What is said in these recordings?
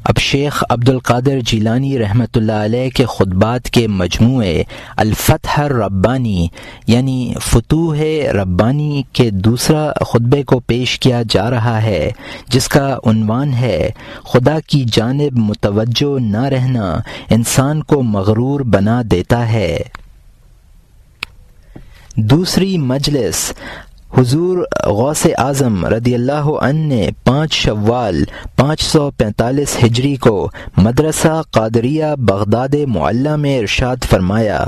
اب شیخ عبد القادر جیلانی رحمۃ اللہ علیہ کے خطبات کے مجموعے الفتح الربانی یعنی فتوح ربانی کے دوسرا خطبے کو پیش کیا جا رہا ہے، جس کا عنوان ہے خدا کی جانب متوجہ نہ رہنا انسان کو مغرور بنا دیتا ہے۔ دوسری مجلس حضور غوث اعظم رضی اللہ عنہ نے 5 شوال 545 ہجری کو مدرسہ قادریہ بغداد معلیٰ میں ارشاد فرمایا،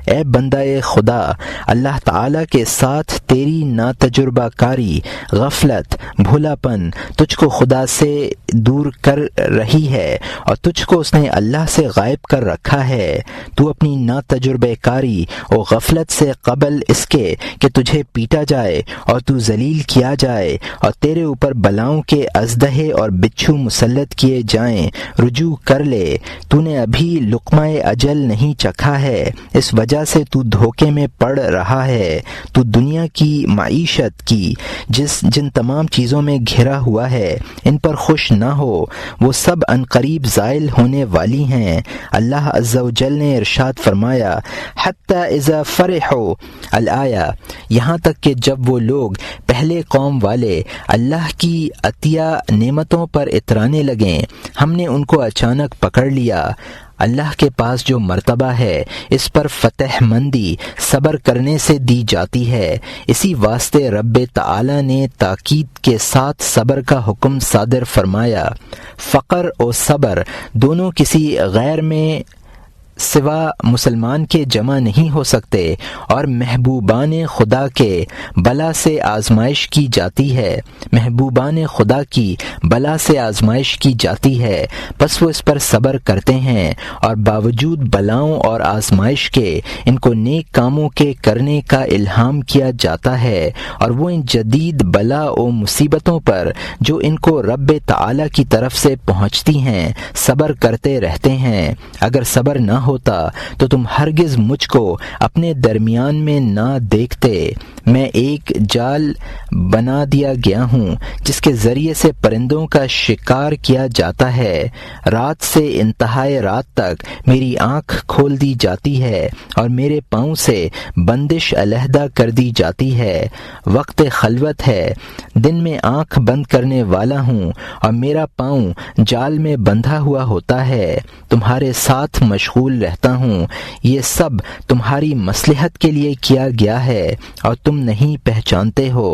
اے بندہ خدا، اللہ تعالیٰ کے ساتھ تیری ناتجربہ کاری، غفلت، بھولاپن تجھ کو خدا سے دور کر رہی ہے اور تجھ کو اس نے اللہ سے غائب کر رکھا ہے۔ تو اپنی ناتجربہ کاری اور غفلت سے قبل اس کے کہ تجھے پیٹا جائے اور تو ذلیل کیا جائے اور تیرے اوپر بلاؤں کے اژدہے اور بچھو مسلط کیے جائیں، رجوع کر لے۔ تو نے ابھی لقمہ اجل نہیں چکھا ہے، اس وجہ سے تو دھوکے میں پڑ رہا ہے۔ تو دنیا کی معیشت کی جن تمام چیزوں میں گھرا ہوا ہے، ان پر خوش نہ ہو، وہ سب عنقریب زائل ہونے والی ہیں۔ اللہ عز و جل نے ارشاد فرمایا، حتی اذا فرحوا الآیہ، یہاں تک کہ جب وہ لوگ پہلے قوم والے اللہ کی عطیہ نعمتوں پر اترانے لگیں، ہم نے ان کو اچانک پکڑ لیا۔ اللہ کے پاس جو مرتبہ ہے اس پر فتح مندی صبر کرنے سے دی جاتی ہے، اسی واسطے رب تعالی نے تاکید کے ساتھ صبر کا حکم صادر فرمایا۔ فقر اور صبر دونوں کسی غیر میں سوا مسلمان کے جمع نہیں ہو سکتے، اور محبوبان خدا کے بلا سے آزمائش کی جاتی ہے، محبوبان خدا کی بلا سے آزمائش کی جاتی ہے، پس وہ اس پر صبر کرتے ہیں، اور باوجود بلاؤں اور آزمائش کے ان کو نیک کاموں کے کرنے کا الہام کیا جاتا ہے، اور وہ ان جدید بلا و مصیبتوں پر جو ان کو رب تعالی کی طرف سے پہنچتی ہیں صبر کرتے رہتے ہیں۔ اگر صبر نہ ہوتا تو تم ہرگز مجھ کو اپنے درمیان میں نہ دیکھتے۔ میں ایک جال بنا دیا گیا ہوں جس کے ذریعے سے پرندوں کا شکار کیا جاتا ہے، رات سے انتہائے رات تک میری آنکھ کھول دی جاتی ہے اور میرے پاؤں سے بندش علیحدہ کر دی جاتی ہے۔ وقت خلوت ہے، دن میں آنکھ بند کرنے والا ہوں اور میرا پاؤں جال میں بندھا ہوا ہوتا ہے، تمہارے ساتھ مشغول رہتا ہوں، یہ سب تمہاری مصلحت کے لیے کیا گیا ہے اور تم نہیں پہچانتے ہو۔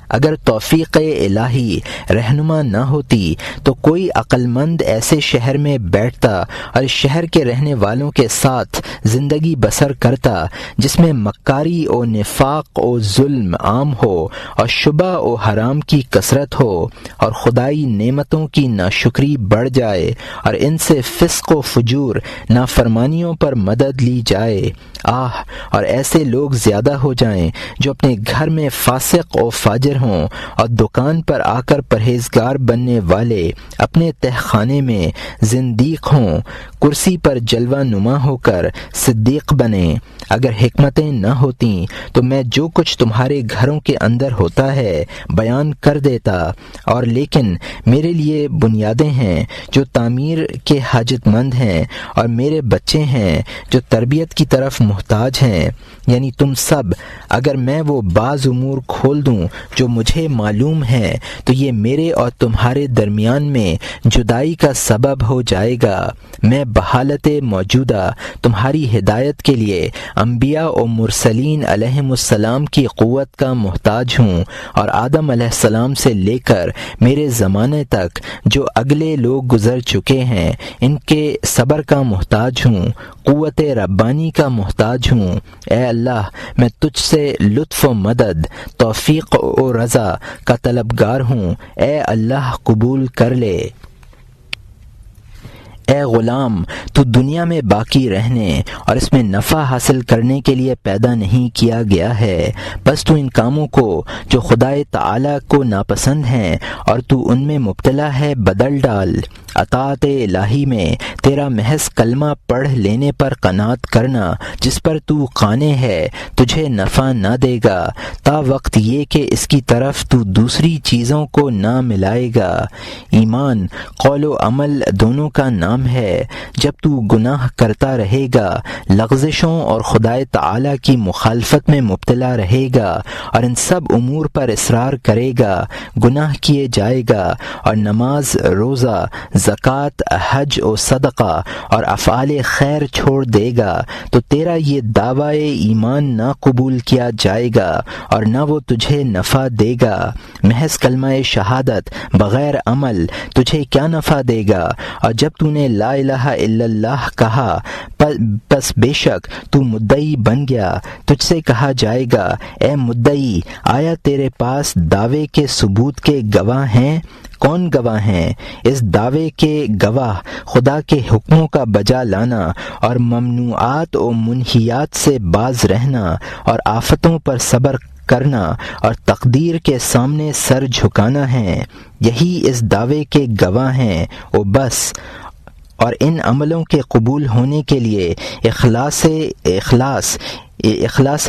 اگر توفیق الہی رہنما نہ ہوتی تو کوئی عقل مند ایسے شہر میں بیٹھتا اور اس شہر کے رہنے والوں کے ساتھ زندگی بسر کرتا جس میں مکاری و نفاق و ظلم عام ہو اور شبہ و حرام کی کثرت ہو اور خدائی نعمتوں کی ناشکری بڑھ جائے اور ان سے فسق و فجور نافرمانیوں پر مدد لی جائے۔ اور ایسے لوگ زیادہ ہو جائیں جو اپنے گھر میں فاسق و فاجر ہوں اور دکان پر آ کر پرہیزگار بننے والے اپنے تہ خانے میں زندیق ہوں، کرسی پر جلوہ نما ہو کر صدیق بنیں۔ اگر حکمتیں نہ ہوتیں تو میں جو کچھ تمہارے گھروں کے اندر ہوتا ہے بیان کر دیتا، اور لیکن میرے لیے بنیادیں ہیں جو تعمیر کے حاجت مند ہیں، اور میرے بچے ہیں جو تربیت کی طرف محتاج ہیں، یعنی تم سب۔ اگر میں وہ بعض امور کھول دوں جو مجھے معلوم ہے تو یہ میرے اور تمہارے درمیان میں جدائی کا سبب ہو جائے گا۔ میں بحالت موجودہ تمہاری ہدایت کے لیے انبیاء و مرسلین علیہم السلام کی قوت کا محتاج ہوں، اور آدم علیہ السلام سے لے کر میرے زمانے تک جو اگلے لوگ گزر چکے ہیں ان کے صبر کا محتاج ہوں، قوت ربانی کا محتاج ہوں۔ اے اللہ، میں تجھ سے لطف و مدد، توفیق و رضا کا طلبگار ہوں، اے اللہ قبول کر لے۔ اے غلام، تو دنیا میں باقی رہنے اور اس میں نفع حاصل کرنے کے لیے پیدا نہیں کیا گیا ہے، بس تو ان کاموں کو جو خدائے تعالی کو ناپسند ہیں اور تو ان میں مبتلا ہے بدل ڈال۔ اطاعت الہی میں تیرا محض کلمہ پڑھ لینے پر قناعت کرنا جس پر تو قانع ہے تجھے نفع نہ دے گا تا وقت یہ کہ اس کی طرف تو دوسری چیزوں کو نہ ملائے گا۔ ایمان قول و عمل دونوں کا نام ہے۔ جب تو گناہ کرتا رہے گا، لغزشوں اور خدائے تعالی کی مخالفت میں مبتلا رہے گا اور ان سب امور پر اصرار کرے گا، گناہ کیے جائے گا اور نماز، روزہ، زکوٰۃ، حج و صدقہ اور افعال خیر چھوڑ دے گا تو تیرا یہ دعویٰ ایمان نہ قبول کیا جائے گا اور نہ وہ تجھے نفع دے گا۔ محض کلمہ شہادت بغیر عمل تجھے کیا نفع دے گا؟ اور جب تو نے لا الہ الا اللہ کہا پس بے شک تو مدعی بن گیا، تجھ سے کہا جائے گا اے مدعی، آیا تیرے پاس دعوے کے ثبوت کے گواہ ہیں؟ کون گواہ ہیں؟ اس دعوے کے گواہ خدا کے حکموں کا بجا لانا اور ممنوعات و منہیات سے باز رہنا اور آفتوں پر صبر کرنا اور تقدیر کے سامنے سر جھکانا ہے، یہی اس دعوے کے گواہ ہیں و بس۔ اور ان عملوں کے قبول ہونے کے لیے اخلاص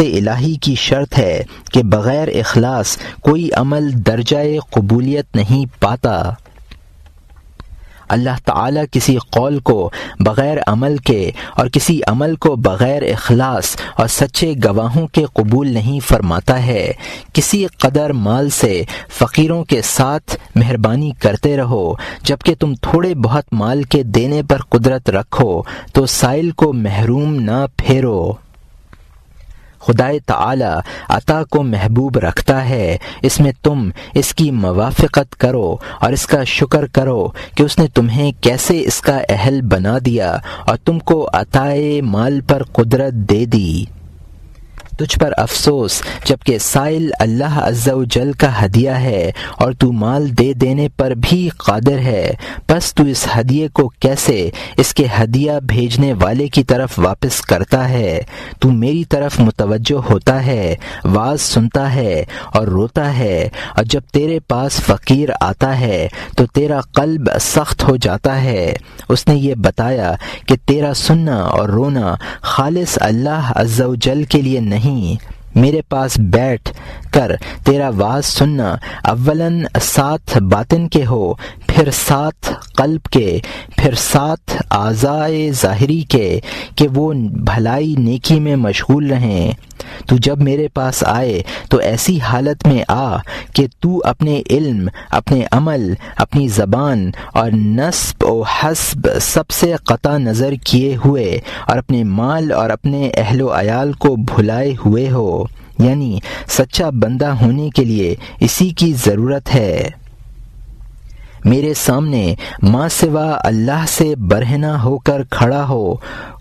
الہی کی شرط ہے کہ بغیر اخلاص کوئی عمل درجہ قبولیت نہیں پاتا۔ اللہ تعالیٰ کسی قول کو بغیر عمل کے اور کسی عمل کو بغیر اخلاص اور سچے گواہوں کے قبول نہیں فرماتا ہے۔ کسی قدر مال سے فقیروں کے ساتھ مہربانی کرتے رہو، جبکہ تم تھوڑے بہت مال کے دینے پر قدرت رکھو تو سائل کو محروم نہ پھیرو۔ خدائے تعالی عطا کو محبوب رکھتا ہے، اس میں تم اس کی موافقت کرو اور اس کا شکر کرو کہ اس نے تمہیں کیسے اس کا اہل بنا دیا اور تم کو عطائے مال پر قدرت دے دی۔ تجھ پر افسوس جبکہ سائل اللہ عز و جل کا ہدیہ ہے اور تو مال دے دینے پر بھی قادر ہے، پس تو اس ہدیے کو کیسے اس کے ہدیہ بھیجنے والے کی طرف واپس کرتا ہے؟ تو میری طرف متوجہ ہوتا ہے، واز سنتا ہے اور روتا ہے، اور جب تیرے پاس فقیر آتا ہے تو تیرا قلب سخت ہو جاتا ہے۔ اس نے یہ بتایا کہ تیرا سننا اور رونا خالص اللہ عز و جل کے لیے نہیں، میرے پاس بیٹھ کر تیرا واز سننا اولاً ساتھ باطن کے ہو، پھر ساتھ قلب کے، پھر ساتھ اعضائے ظاہری کے، کہ وہ بھلائی نیکی میں مشغول رہیں۔ تو جب میرے پاس آئے تو ایسی حالت میں آ کہ تو اپنے علم، اپنے عمل، اپنی زبان اور نسب و حسب سب سے قطع نظر کیے ہوئے اور اپنے مال اور اپنے اہل و عیال کو بھلائے ہوئے ہو، یعنی سچا بندہ ہونے کے لیے اسی کی ضرورت ہے۔ میرے سامنے ماں سوا اللہ سے برہنہ ہو کر کھڑا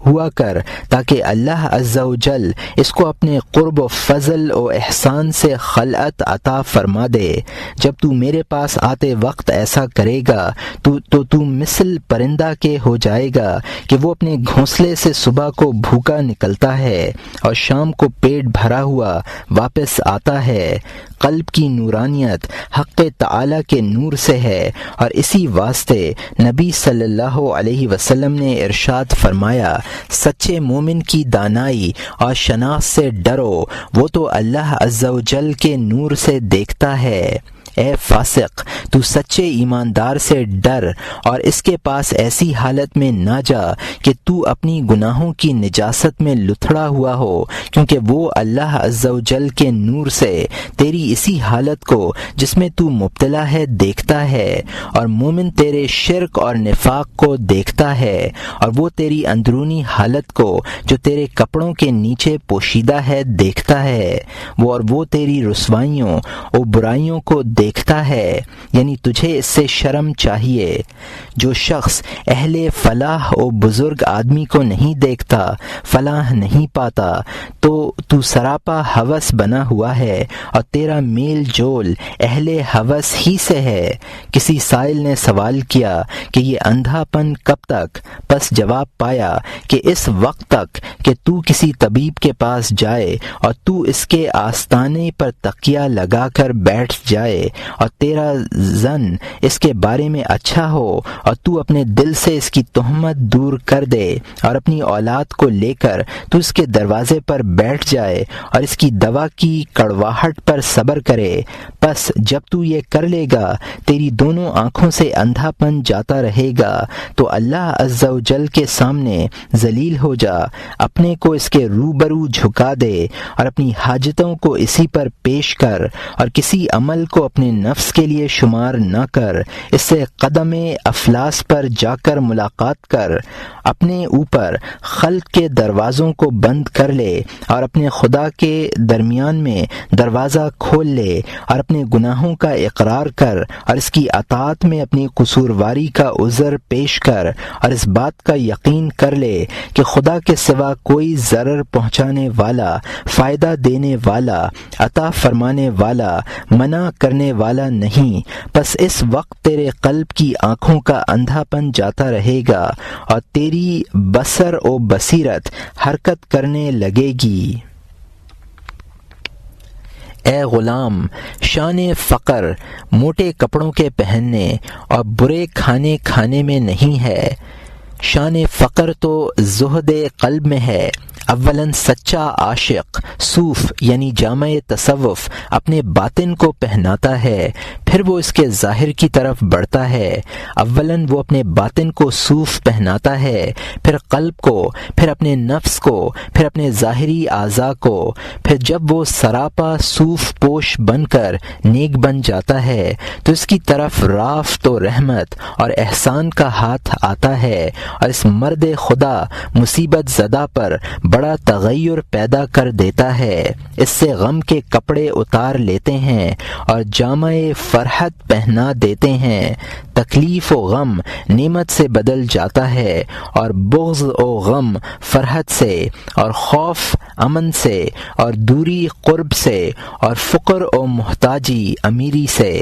ہوا کر تاکہ اللہ عز و جل اس کو اپنے قرب و فضل و احسان سے خلعت عطا فرما دے۔ جب تو میرے پاس آتے وقت ایسا کرے گا تو مثل پرندہ کے ہو جائے گا کہ وہ اپنے گھونسلے سے صبح کو بھوکا نکلتا ہے اور شام کو پیٹ بھرا ہوا واپس آتا ہے۔ قلب کی نورانیت حق تعالی کے نور سے ہے، اور اسی واسطے نبی صلی اللہ علیہ وسلم نے ارشاد فرمایا، سچے مومن کی دانائی اور شناخت سے ڈرو، وہ تو اللہ عز و جل کے نور سے دیکھتا ہے۔ اے فاسق، تو سچے ایماندار سے ڈر اور اس کے پاس ایسی حالت میں نہ جا کہ تو اپنی گناہوں کی نجاست میں لتھڑا ہوا ہو، کیونکہ وہ اللہ عز و جل کے نور سے تیری اسی حالت کو جس میں تو مبتلا ہے دیکھتا ہے، اور مومن تیرے شرک اور نفاق کو دیکھتا ہے، اور وہ تیری اندرونی حالت کو جو تیرے کپڑوں کے نیچے پوشیدہ ہے دیکھتا ہے، وہ تیری رسوائیوں اور برائیوں کو دیکھتا ہے، یعنی تجھے اس سے شرم چاہیے۔ جو شخص اہل فلاح و بزرگ آدمی کو نہیں دیکھتا فلاح نہیں پاتا، تو سراپا ہوس بنا ہوا ہے اور تیرا میل جول اہل ہوس ہی سے ہے۔ کسی سائل نے سوال کیا کہ یہ اندھا پن کب تک؟ پس جواب پایا کہ اس وقت تک کہ تو کسی طبیب کے پاس جائے اور تو اس کے آستانے پر تکیہ لگا کر بیٹھ جائے اور تیرا ظن اس کے بارے میں اچھا ہو اور تو اپنے دل سے اس کی تہمت دور کر دے اور اپنی اولاد کو لے کر تو اس کے دروازے پر بیٹھ جائے اور اس کی دوا کی کڑواہٹ پر صبر کرے، پس جب تو یہ کر لے گا تیری دونوں آنکھوں سے اندھا پن جاتا رہے گا تو اللہ عز و جل کے سامنے ذلیل ہو جا، اپنے کو اس کے روبرو جھکا دے اور اپنی حاجتوں کو اسی پر پیش کر اور کسی عمل کو اپنے نفس کے لیے شمار نہ کر، اس سے قدم افلاس پر جا کر ملاقات کر، اپنے اوپر خلق کے دروازوں کو بند کر لے اور اپنے خدا کے درمیان میں دروازہ کھول لے اور اپنے گناہوں کا اقرار کر اور اس کی اطاعت میں اپنی قصورواری کا عذر پیش کر اور اس بات کا یقین کر لے کہ خدا کے سوا کوئی ضرر پہنچانے والا، فائدہ دینے والا، عطا فرمانے والا، منع کرنے والا نہیں، پس اس وقت تیرے قلب کی آنکھوں کا اندھا پن جاتا رہے گا اور تیری بصر و بصیرت حرکت کرنے لگے گی۔ اے غلام، شان فقر موٹے کپڑوں کے پہننے اور برے کھانے کھانے میں نہیں ہے، شان فقر تو زہد قلب میں ہے۔ اولاً سچا عاشق صوف یعنی جامع تصوف اپنے باطن کو پہناتا ہے، پھر وہ اس کے ظاہر کی طرف بڑھتا ہے۔ اولاً وہ اپنے باطن کو صوف پہناتا ہے، پھر قلب کو، پھر اپنے نفس کو، پھر اپنے ظاہری اعضاء کو، پھر جب وہ سراپا صوف پوش بن کر نیک بن جاتا ہے تو اس کی طرف رافت و رحمت اور احسان کا ہاتھ آتا ہے اور اس مرد خدا مصیبت زدہ پر بڑا تغیر پیدا کر دیتا ہے، اس سے غم کے کپڑے اتار لیتے ہیں اور جامع فرحت پہنا دیتے ہیں، تکلیف و غم نعمت سے بدل جاتا ہے اور بغض و غم فرحت سے اور خوف امن سے اور دوری قرب سے اور فقر و محتاجی امیری سے۔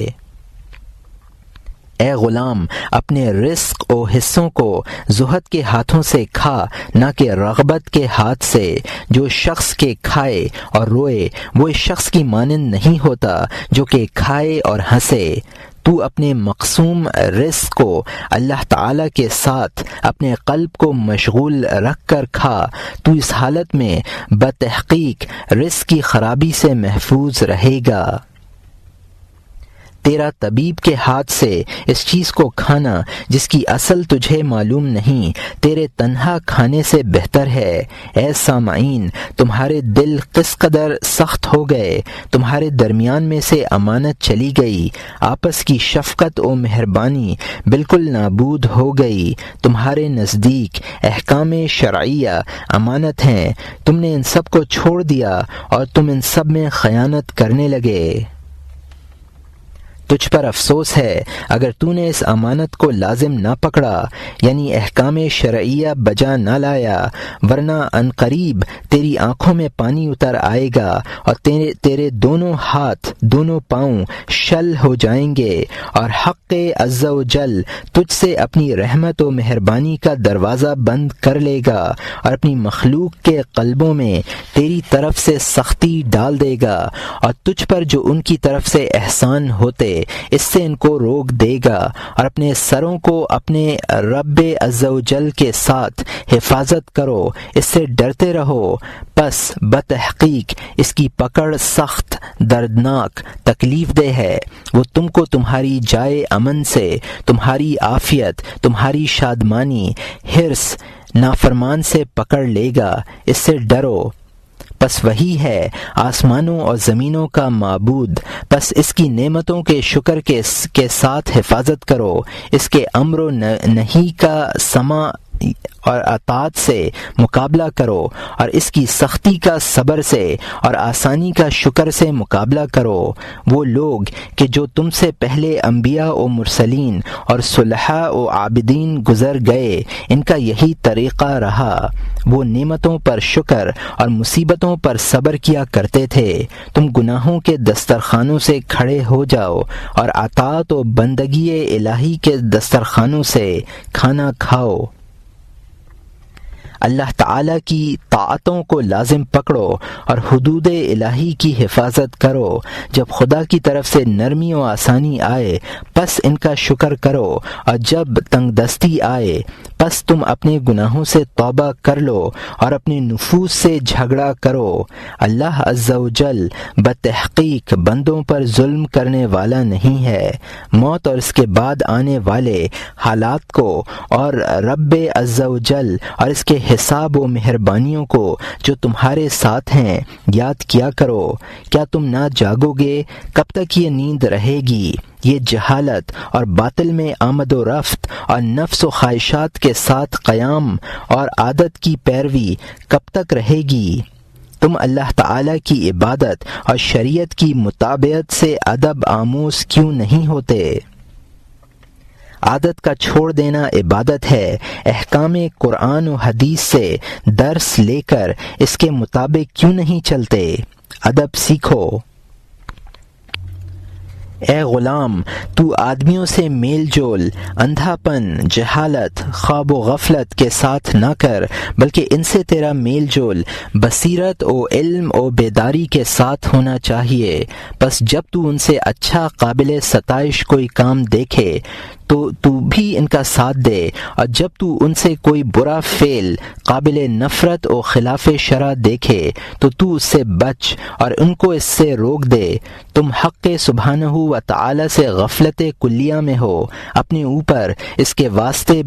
اے غلام، اپنے رزق و حصوں کو زہد کے ہاتھوں سے کھا، نہ کہ رغبت کے ہاتھ سے۔ جو شخص کے کھائے اور روئے وہ اس شخص کی مانند نہیں ہوتا جو کہ کھائے اور ہنسے۔ تو اپنے مقسوم رزق کو اللہ تعالی کے ساتھ اپنے قلب کو مشغول رکھ کر کھا، تو اس حالت میں بتحقیق رزق کی خرابی سے محفوظ رہے گا۔ تیرا طبیب کے ہاتھ سے اس چیز کو کھانا جس کی اصل تجھے معلوم نہیں، تیرے تنہا کھانے سے بہتر ہے۔ اے سامعین، تمہارے دل کس قدر سخت ہو گئے، تمہارے درمیان میں سے امانت چلی گئی، آپس کی شفقت و مہربانی بالکل نابود ہو گئی۔ تمہارے نزدیک احکام شرعیہ امانت ہیں، تم نے ان سب کو چھوڑ دیا اور تم ان سب میں خیانت کرنے لگے۔ تجھ پر افسوس ہے اگر تو نے اس امانت کو لازم نہ پکڑا، یعنی احکام شرعیہ بجا نہ لایا، ورنہ عنقریب تیری آنکھوں میں پانی اتر آئے گا اور تیرے دونوں ہاتھ دونوں پاؤں شل ہو جائیں گے، اور حق عز و جل تجھ سے اپنی رحمت و مہربانی کا دروازہ بند کر لے گا اور اپنی مخلوق کے قلبوں میں تیری طرف سے سختی ڈال دے گا، اور تجھ پر جو ان کی طرف سے احسان ہوتے اس سے ان کو روک دے گا، اور اپنے سروں کو اپنے رب عز و جل کے ساتھ حفاظت کرو، اس سے ڈرتے رہو، پس بتحقیق اس کی پکڑ سخت دردناک تکلیف دہ ہے۔ وہ تم کو تمہاری جائے امن سے، تمہاری عافیت، تمہاری شادمانی، حرص، نافرمان سے پکڑ لے گا، اس سے ڈرو۔ پس وہی ہے آسمانوں اور زمینوں کا معبود، پس اس کی نعمتوں کے شکر کے ساتھ حفاظت کرو، اس کے امر و نہی کا سماع اور اطاعت سے مقابلہ کرو، اور اس کی سختی کا صبر سے اور آسانی کا شکر سے مقابلہ کرو۔ وہ لوگ کہ جو تم سے پہلے انبیاء و مرسلین اور صلحاء و عابدین گزر گئے، ان کا یہی طریقہ رہا، وہ نعمتوں پر شکر اور مصیبتوں پر صبر کیا کرتے تھے۔ تم گناہوں کے دسترخوانوں سے کھڑے ہو جاؤ اور اطاعت و بندگی الہی کے دسترخوانوں سے کھانا کھاؤ۔ اللہ تعالیٰ کی طاعتوں کو لازم پکڑو اور حدود الہی کی حفاظت کرو۔ جب خدا کی طرف سے نرمی و آسانی آئے پس ان کا شکر کرو، اور جب تنگ دستی آئے پس تم اپنے گناہوں سے توبہ کر لو اور اپنے نفوس سے جھگڑا کرو۔ اللہ عز و جل بتحقیق بندوں پر ظلم کرنے والا نہیں ہے۔ موت اور اس کے بعد آنے والے حالات کو اور رب عز و جل اور اس کے حساب و مہربانیوں کو جو تمہارے ساتھ ہیں یاد کیا کرو۔ کیا تم نہ جاگو گے؟ کب تک یہ نیند رہے گی؟ یہ جہالت اور باطل میں آمد و رفت اور نفس و خواہشات کے ساتھ قیام اور عادت کی پیروی کب تک رہے گی؟ تم اللہ تعالیٰ کی عبادت اور شریعت کی مطابقت سے ادب آموز کیوں نہیں ہوتے؟ عادت کا چھوڑ دینا عبادت ہے۔ احکام قرآن و حدیث سے درس لے کر اس کے مطابق کیوں نہیں چلتے؟ ادب سیکھو۔ اے غلام، تو آدمیوں سے میل جول اندھا پن، جہالت، خواب و غفلت کے ساتھ نہ کر، بلکہ ان سے تیرا میل جول بصیرت و علم و بیداری کے ساتھ ہونا چاہیے۔ پس جب تو ان سے اچھا قابل ستائش کوئی کام دیکھے تو بھی ان کا ساتھ دے، اور جب تو ان سے کوئی برا فعل قابل نفرت و خلاف شرع دیکھے تو اس سے بچ اور ان کو اس سے روک دے۔ تم حق سبحانہ و تعالی سے غفلت کلیہ میں ہو، اپنے اوپر اس کے واسطے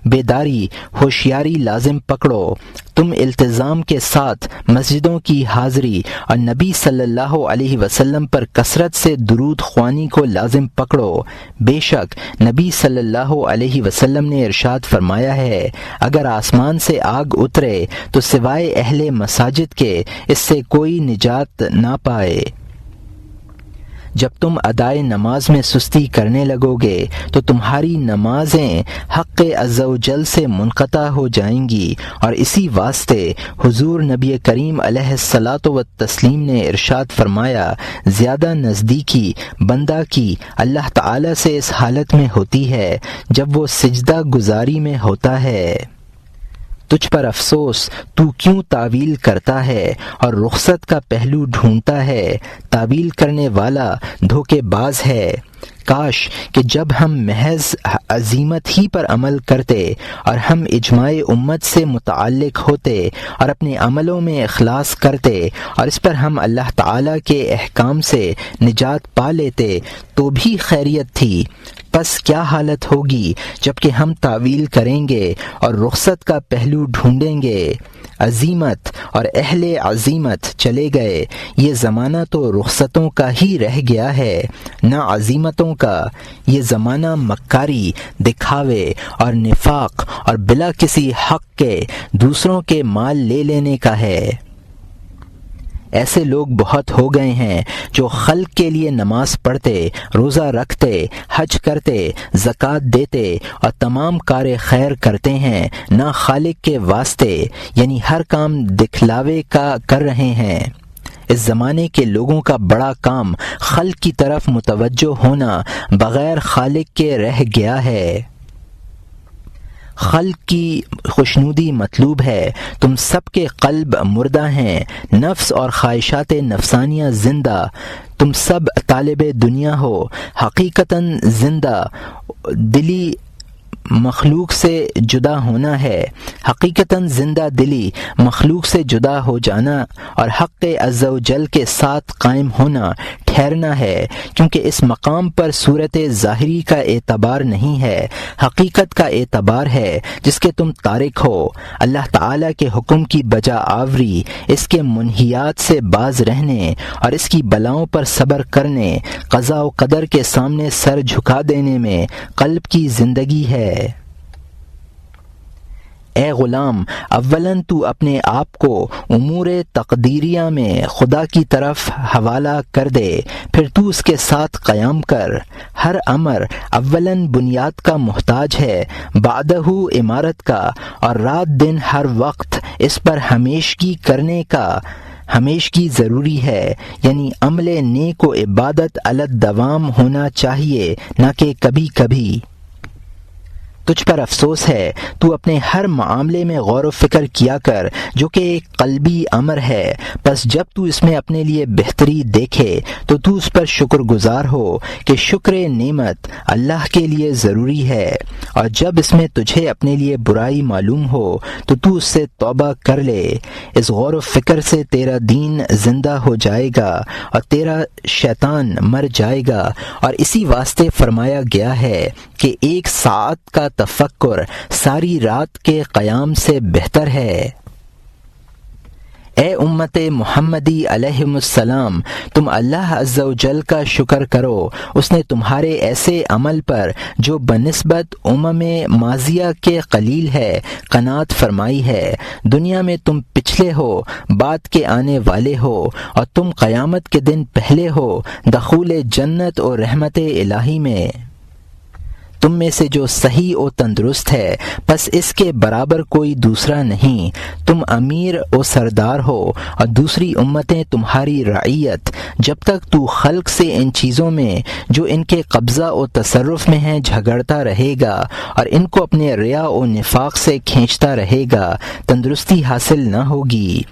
بیداری ہوشیاری لازم پکڑو۔ تم التزام کے ساتھ مسجدوں کی حاضری اور نبی صلی اللہ علیہ وسلم پر کثرت سے درود خوانی کو لازم پکڑو۔ بے شک نبی صلی اللہ علیہ وسلم نے ارشاد فرمایا ہے، اگر آسمان سے آگ اترے تو سوائے اہل مساجد کے اس سے کوئی نجات نہ پائے۔ جب تم ادائے نماز میں سستی کرنے لگو گے تو تمہاری نمازیں حق عز و جل سے منقطع ہو جائیں گی، اور اسی واسطے حضور نبی کریم علیہ الصلاۃ والتسلیم نے ارشاد فرمایا، زیادہ نزدیکی بندہ کی اللہ تعالی سے اس حالت میں ہوتی ہے جب وہ سجدہ گزاری میں ہوتا ہے۔ تجھ پر افسوس، تو کیوں تعویل کرتا ہے اور رخصت کا پہلو ڈھونڈتا ہے؟ تعویل کرنے والا دھوکے باز ہے۔ کاش کہ جب ہم محض عزیمت ہی پر عمل کرتے اور ہم اجماع امت سے متعلق ہوتے اور اپنے عملوں میں اخلاص کرتے اور اس پر ہم اللہ تعالیٰ کے احکام سے نجات پا لیتے تو بھی خیریت تھی۔ پس کیا حالت ہوگی جب کہ ہم تعویل کریں گے اور رخصت کا پہلو ڈھونڈیں گے؟ عزیمت اور اہل عزیمت چلے گئے، یہ زمانہ تو رخصتوں کا ہی رہ گیا ہے، نہ عزیمتوں کا۔ یہ زمانہ مکاری، دکھاوے اور نفاق اور بلا کسی حق کے دوسروں کے مال لے لینے کا ہے۔ ایسے لوگ بہت ہو گئے ہیں جو خلق کے لیے نماز پڑھتے، روزہ رکھتے، حج کرتے، زکوٰۃ دیتے اور تمام کار خیر کرتے ہیں، نہ خالق کے واسطے، یعنی ہر کام دکھلاوے کا کر رہے ہیں۔ اس زمانے کے لوگوں کا بڑا کام خلق کی طرف متوجہ ہونا بغیر خالق کے رہ گیا ہے۔ خلق کی خوشنودی مطلوب ہے۔ تم سب کے قلب مردہ ہیں، نفس اور خواہشات نفسانیہ زندہ۔ تم سب طالب دنیا ہو، حقیقتاً زندہ دلی مخلوق سے جدا ہونا ہے۔ حقیقتاً زندہ دلی مخلوق سے جدا ہو جانا اور حق عز و جل کے ساتھ قائم ہونا ٹھہرنا ہے، کیونکہ اس مقام پر صورت ظاہری کا اعتبار نہیں ہے، حقیقت کا اعتبار ہے جس کے تم تارک ہو۔ اللہ تعالیٰ کے حکم کی بجا آوری، اس کے منہیات سے باز رہنے اور اس کی بلاؤں پر صبر کرنے، قضاء و قدر کے سامنے سر جھکا دینے میں قلب کی زندگی ہے۔ اے غلام، اولاً تو اپنے آپ کو امور تقدیریہ میں خدا کی طرف حوالہ کر دے، پھر تو اس کے ساتھ قیام کر۔ ہر امر اولاً بنیاد کا محتاج ہے، بعدہ عمارت کا، اور رات دن ہر وقت اس پر ہمیشگی ضروری ہے، یعنی عمل نیک و عبادت علی الدوام ہونا چاہیے، نہ کہ کبھی کبھی۔ تجھ پر افسوس ہے، تو اپنے ہر معاملے میں غور و فکر کیا کر، جو کہ ایک قلبی امر ہے، پس جب تو اس میں اپنے لیے بہتری دیکھے تو تو اس پر شکر گزار ہو کہ شکر نعمت اللہ کے لیے ضروری ہے، اور جب اس میں تجھے اپنے لیے برائی معلوم ہو تو تو اس سے توبہ کر لے۔ اس غور و فکر سے تیرا دین زندہ ہو جائے گا اور تیرا شیطان مر جائے گا، اور اسی واسطے فرمایا گیا ہے کہ ایک ساعت کا تفکر ساری رات کے قیام سے بہتر ہے۔ اے امت محمدی علیہ السلام، تم اللہ عز و جل کا شکر کرو، اس نے تمہارے ایسے عمل پر جو بنسبت ماضیہ کے قلیل ہے قناعت فرمائی ہے۔ دنیا میں تم پچھلے ہو، بعد کے آنے والے ہو، اور تم قیامت کے دن پہلے ہو دخول جنت اور رحمت الہی میں۔ تم میں سے جو صحیح و تندرست ہے، پس اس کے برابر کوئی دوسرا نہیں۔ تم امیر و سردار ہو اور دوسری امتیں تمہاری رعیت۔ جب تک تو خلق سے ان چیزوں میں جو ان کے قبضہ و تصرف میں ہیں جھگڑتا رہے گا اور ان کو اپنے ریا و نفاق سے کھینچتا رہے گا، تندرستی حاصل نہ ہوگی۔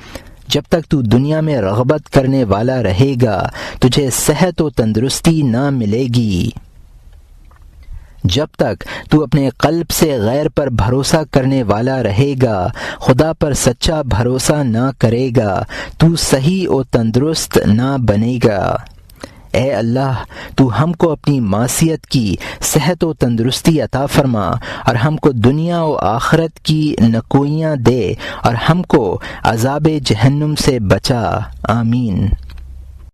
جب تک تو دنیا میں رغبت کرنے والا رہے گا، تجھے صحت و تندرستی نہ ملے گی۔ جب تک تو اپنے قلب سے غیر پر بھروسہ کرنے والا رہے گا، خدا پر سچا بھروسہ نہ کرے گا، تو صحیح و تندرست نہ بنے گا۔ اے اللہ، تو ہم کو اپنی معصیت کی صحت و تندرستی عطا فرما، اور ہم کو دنیا و آخرت کی نکوئیاں دے، اور ہم کو عذاب جہنم سے بچا۔ آمین۔